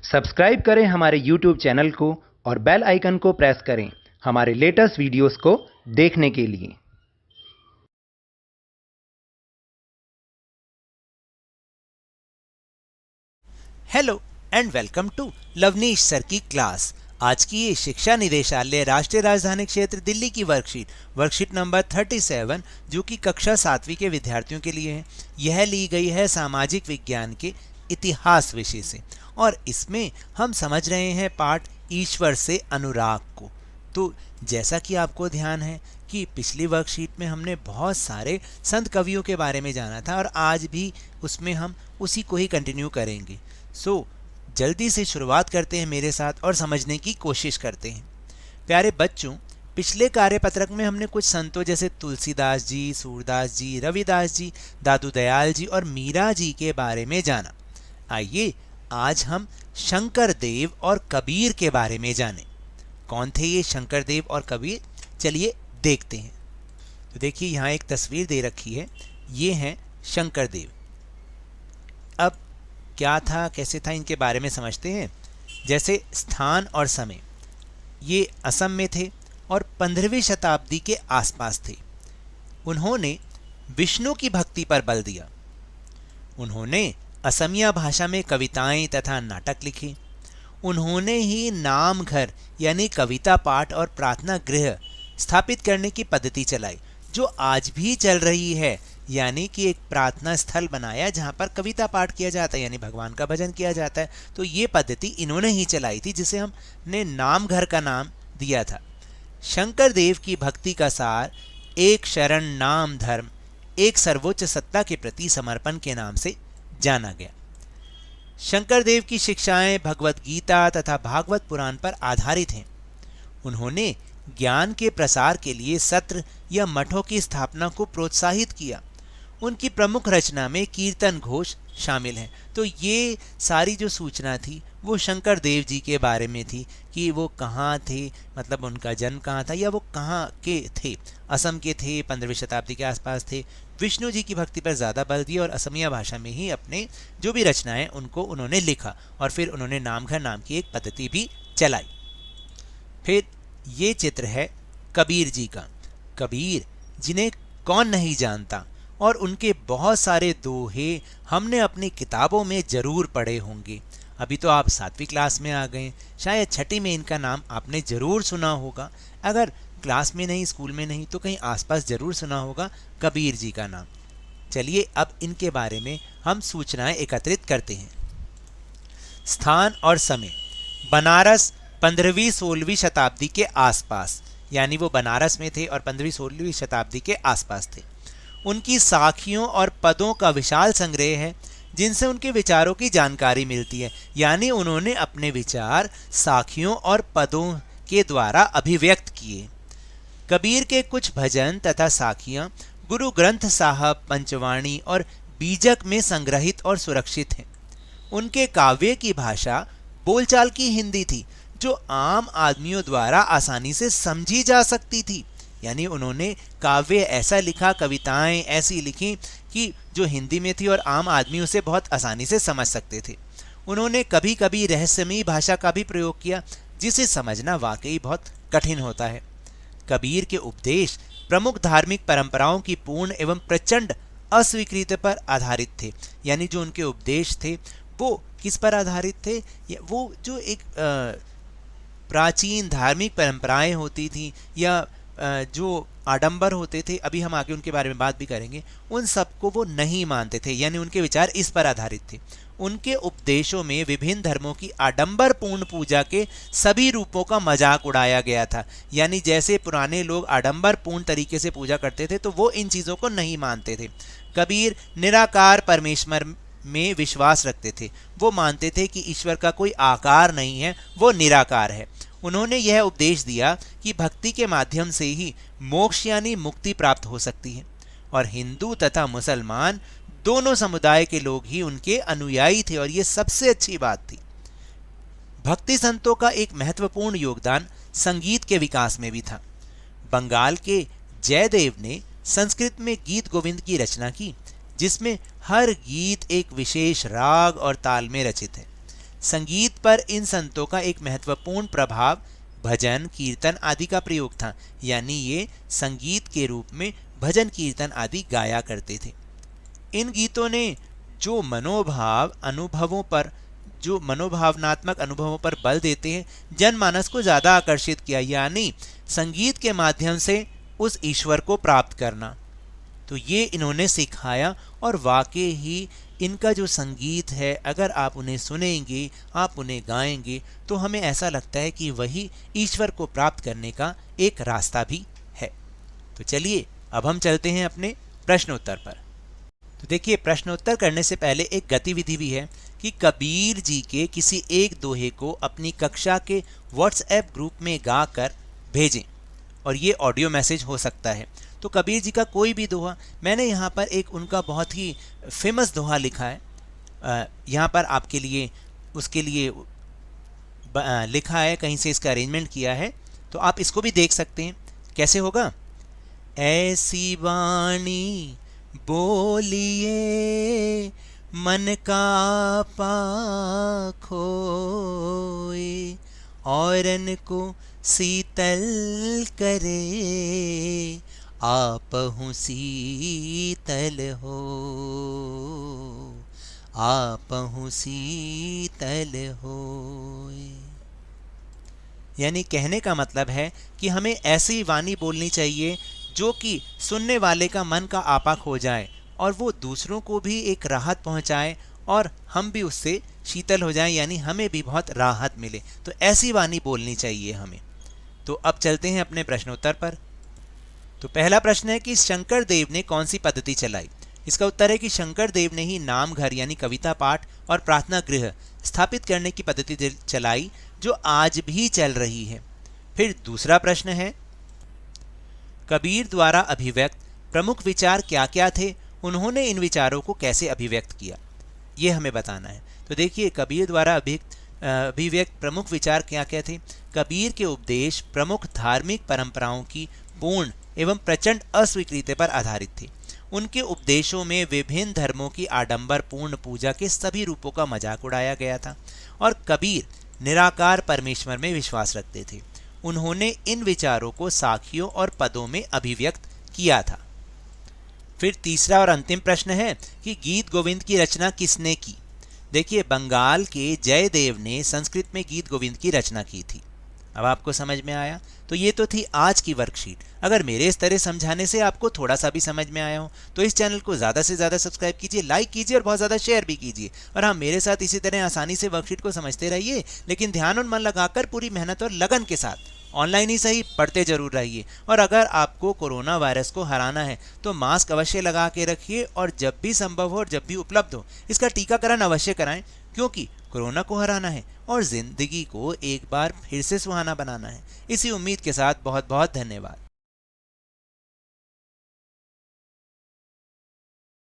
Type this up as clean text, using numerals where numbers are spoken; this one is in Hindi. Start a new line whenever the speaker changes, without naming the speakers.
सब्सक्राइब करें हमारे YouTube चैनल को और बेल आइकन को प्रेस करें हमारे लेटेस्ट वीडियोस को देखने के लिए।
Hello and welcome to Lovneesh sir की क्लास। आज की ये शिक्षा निदेशालय राष्ट्रीय राजधानी क्षेत्र दिल्ली की वर्कशीट नंबर 37 जो कि कक्षा 7वीं के विद्यार्थियों के लिए है। यह ली गई है सामाजिक विज्ञान के इतिहास विषय से और इसमें हम समझ रहे हैं पाठ ईश्वर से अनुराग को। तो जैसा कि आपको ध्यान है कि पिछली वर्कशीट में हमने बहुत सारे संत कवियों के बारे में जाना था और आज भी उसमें हम उसी को ही कंटिन्यू करेंगे। जल्दी से शुरुआत करते हैं मेरे साथ और समझने की कोशिश करते हैं। प्यारे बच्चों, पिछले कार्यपत्रक में हमने कुछ संतों जैसे तुलसीदास जी, सूरदास जी, रविदास जी, दादू दयाल जी और मीरा जी के बारे में जाना। आइए आज हम शंकर देव और कबीर के बारे में जानें। कौन थे ये शंकर देव और कबीर? चलिए देखते हैं। तो देखिए यहाँ एक तस्वीर दे रखी है, ये हैं शंकर देव। अब क्या था, कैसे था, इनके बारे में समझते हैं। जैसे स्थान और समय, ये असम में थे और 15वीं शताब्दी के आसपास थे। उन्होंने विष्णु की भक्ति पर बल दिया। उन्होंने असमिया भाषा में कविताएं तथा नाटक लिखे। उन्होंने ही नाम घर यानी कविता पाठ और प्रार्थना गृह स्थापित करने की पद्धति चलाई जो आज भी चल रही है, यानी कि एक प्रार्थना स्थल बनाया जहाँ पर कविता पाठ किया जाता है यानी भगवान का भजन किया जाता है। तो ये पद्धति इन्होंने ही चलाई थी जिसे हमने नाम घर का नाम दिया था। शंकर देव की भक्ति का सार एक शरण नाम धर्म एक सर्वोच्च सत्ता के प्रति समर्पण के नाम से जाना गया। शंकर देव की शिक्षाएं भगवत गीता तथा भागवत पुराण पर आधारित हैं। उन्होंने ज्ञान के प्रसार के लिए सत्र या मठों की स्थापना को प्रोत्साहित किया। उनकी प्रमुख रचना में कीर्तन घोष शामिल हैं। तो ये सारी जो सूचना थी वो शंकर देव जी के बारे में थी कि वो कहाँ थे, मतलब उनका जन्म कहाँ था या वो कहाँ के थे। असम के थे, 15वीं शताब्दी के आसपास थे। विष्णु जी की भक्ति पर ज़्यादा बल दिया और असमिया भाषा में ही अपने जो भी रचनाएं उनको उन्होंने लिखा और फिर उन्होंने नामघर नाम की एक पद्धति भी चलाई। फिर ये चित्र है कबीर जी का। कबीर जिन्हें कौन नहीं जानता और उनके बहुत सारे दोहे हमने अपनी किताबों में ज़रूर पढ़े होंगे। अभी तो आप 7वीं क्लास में आ गए, शायद 6ठी में इनका नाम आपने ज़रूर सुना होगा। अगर क्लास में नहीं, स्कूल में नहीं, तो कहीं आसपास ज़रूर सुना होगा कबीर जी का नाम। चलिए अब इनके बारे में हम सूचनाएं एकत्रित करते हैं। स्थान और समय, बनारस 15वीं-16वीं शताब्दी के आसपास, यानी वो बनारस में थे और 15वीं-16वीं शताब्दी के आसपास थे। उनकी साखियों और पदों का विशाल संग्रह है जिनसे उनके विचारों की जानकारी मिलती है, यानी उन्होंने अपने विचार साखियों और पदों के द्वारा अभिव्यक्त किए। कबीर के कुछ भजन तथा साखियाँ गुरु ग्रंथ साहब, पंचवाणी और बीजक में संग्रहित और सुरक्षित हैं। उनके काव्य की भाषा बोलचाल की हिंदी थी जो आम आदमियों द्वारा आसानी से समझी जा सकती थी, यानी उन्होंने काव्य ऐसा लिखा, कविताएं ऐसी लिखी कि जो हिंदी में थी और आम आदमी उसे बहुत आसानी से समझ सकते थे। उन्होंने कभी कभी रहस्यमयी भाषा का भी प्रयोग किया जिसे समझना वाकई बहुत कठिन होता है। कबीर के उपदेश प्रमुख धार्मिक परंपराओं की पूर्ण एवं प्रचंड अस्वीकृति पर आधारित थे, यानी जो उनके उपदेश थे वो किस पर आधारित थे? वो जो एक प्राचीन धार्मिक परंपराएं होती थी या जो आडंबर होते थे, अभी हम आगे उनके बारे में बात भी करेंगे, उन सबको वो नहीं मानते थे, यानी उनके विचार इस पर आधारित थे। उनके उपदेशों में विभिन्न धर्मों की आडंबर पूर्ण पूजा के सभी रूपों का मजाक उड़ाया गया था, यानी जैसे पुराने लोग आडंबर पूर्ण तरीके से पूजा करते थे तो वो इन चीज़ों को नहीं मानते थे। कबीर निराकार परमेश्वर में विश्वास रखते थे। वो मानते थे कि ईश्वर का कोई आकार नहीं है, वो निराकार है। उन्होंने यह उपदेश दिया कि भक्ति के माध्यम से ही मोक्ष यानी मुक्ति प्राप्त हो सकती है और हिंदू तथा मुसलमान दोनों समुदाय के लोग ही उनके अनुयायी थे और ये सबसे अच्छी बात थी। भक्ति संतों का एक महत्वपूर्ण योगदान संगीत के विकास में भी था। बंगाल के जयदेव ने संस्कृत में गीत गोविंद की रचना की जिसमें हर गीत एक विशेष राग और ताल में रचित है। संगीत पर इन संतों का एक महत्वपूर्ण प्रभाव भजन कीर्तन आदि का प्रयोग था, यानी ये संगीत के रूप में भजन कीर्तन आदि गाया करते थे। इन गीतों ने जो मनोभावनात्मक अनुभवों पर बल देते हैं, जनमानस को ज्यादा आकर्षित किया, यानी संगीत के माध्यम से उस ईश्वर को प्राप्त करना। तो ये इन्होंने सिखाया और वाकई ही इनका जो संगीत है, अगर आप उन्हें सुनेंगे, आप उन्हें गाएंगे, तो हमें ऐसा लगता है कि वही ईश्वर को प्राप्त करने का एक रास्ता भी है। तो चलिए अब हम चलते हैं अपने प्रश्नोत्तर पर। तो देखिए, प्रश्नोत्तर करने से पहले एक गतिविधि भी है कि कबीर जी के किसी एक दोहे को अपनी कक्षा के व्हाट्सएप ग्रुप में गाकर भेजें, और ये ऑडियो मैसेज हो सकता है। तो कबीर जी का कोई भी दोहा, मैंने यहाँ पर एक उनका बहुत ही फेमस दोहा लिखा है, यहाँ पर आपके लिए उसके लिए लिखा है, कहीं से इसका अरेंजमेंट किया है, तो आप इसको भी देख सकते हैं। कैसे होगा? ऐसी वाणी बोलिए मन का पाखोए, औरन को शीतल करे, आपहु शीतल हो, आपहु शीतल होए। यानी कहने का मतलब है कि हमें ऐसी वाणी बोलनी चाहिए जो कि सुनने वाले का मन का आपाक हो जाए और वो दूसरों को भी एक राहत पहुंचाए और हम भी उससे शीतल हो जाएं, यानी हमें भी बहुत राहत मिले। तो ऐसी वाणी बोलनी चाहिए हमें। तो अब चलते हैं अपने प्रश्नोत्तर पर। तो पहला प्रश्न है कि शंकर देव ने कौन सी पद्धति चलाई? इसका उत्तर है कि शंकर देव ने ही नाम घर यानी कविता पाठ और प्रार्थना गृह स्थापित करने की पद्धति चलाई, जो आज भी चल रही है। फिर दूसरा प्रश्न है, कबीर द्वारा अभिव्यक्त प्रमुख विचार क्या क्या थे? उन्होंने इन विचारों को कैसे अभिव्यक्त किया, ये हमें बताना है। तो देखिए, कबीर द्वारा अभिव्यक्त प्रमुख विचार क्या क्या थे? कबीर के उपदेश प्रमुख धार्मिक परंपराओं की पूर्ण एवं प्रचंड अस्वीकृति पर आधारित थे। उनके उपदेशों में विभिन्न धर्मों की आडंबर पूर्ण पूजा के सभी रूपों का मजाक उड़ाया गया था और कबीर निराकार परमेश्वर में विश्वास रखते थे। उन्होंने इन विचारों को साखियों और पदों में अभिव्यक्त किया था। फिर तीसरा और अंतिम प्रश्न है कि गीत गोविंद की रचना किसने की? देखिए, बंगाल के जयदेव ने संस्कृत में गीत गोविंद की रचना की थी। अब आपको समझ में आया? तो ये तो थी आज की वर्कशीट। अगर मेरे इस तरह समझाने से आपको थोड़ा सा भी समझ में आया हो तो इस चैनल को ज़्यादा से ज़्यादा सब्सक्राइब कीजिए, लाइक कीजिए और बहुत ज़्यादा शेयर भी कीजिए। और हाँ, मेरे साथ इसी तरह आसानी से वर्कशीट को समझते रहिए, लेकिन ध्यान और मन लगाकर पूरी मेहनत और लगन के साथ ऑनलाइन ही सही पढ़ते जरूर रहिए। और अगर आपको कोरोना वायरस को हराना है तो मास्क अवश्य लगा के रखिए और जब भी संभव हो और जब भी उपलब्ध हो इसका टीकाकरण अवश्य कराएं, क्योंकि कोरोना को हराना है और जिंदगी को एक बार फिर से सुहाना बनाना है। इसी उम्मीद के साथ बहुत बहुत धन्यवाद।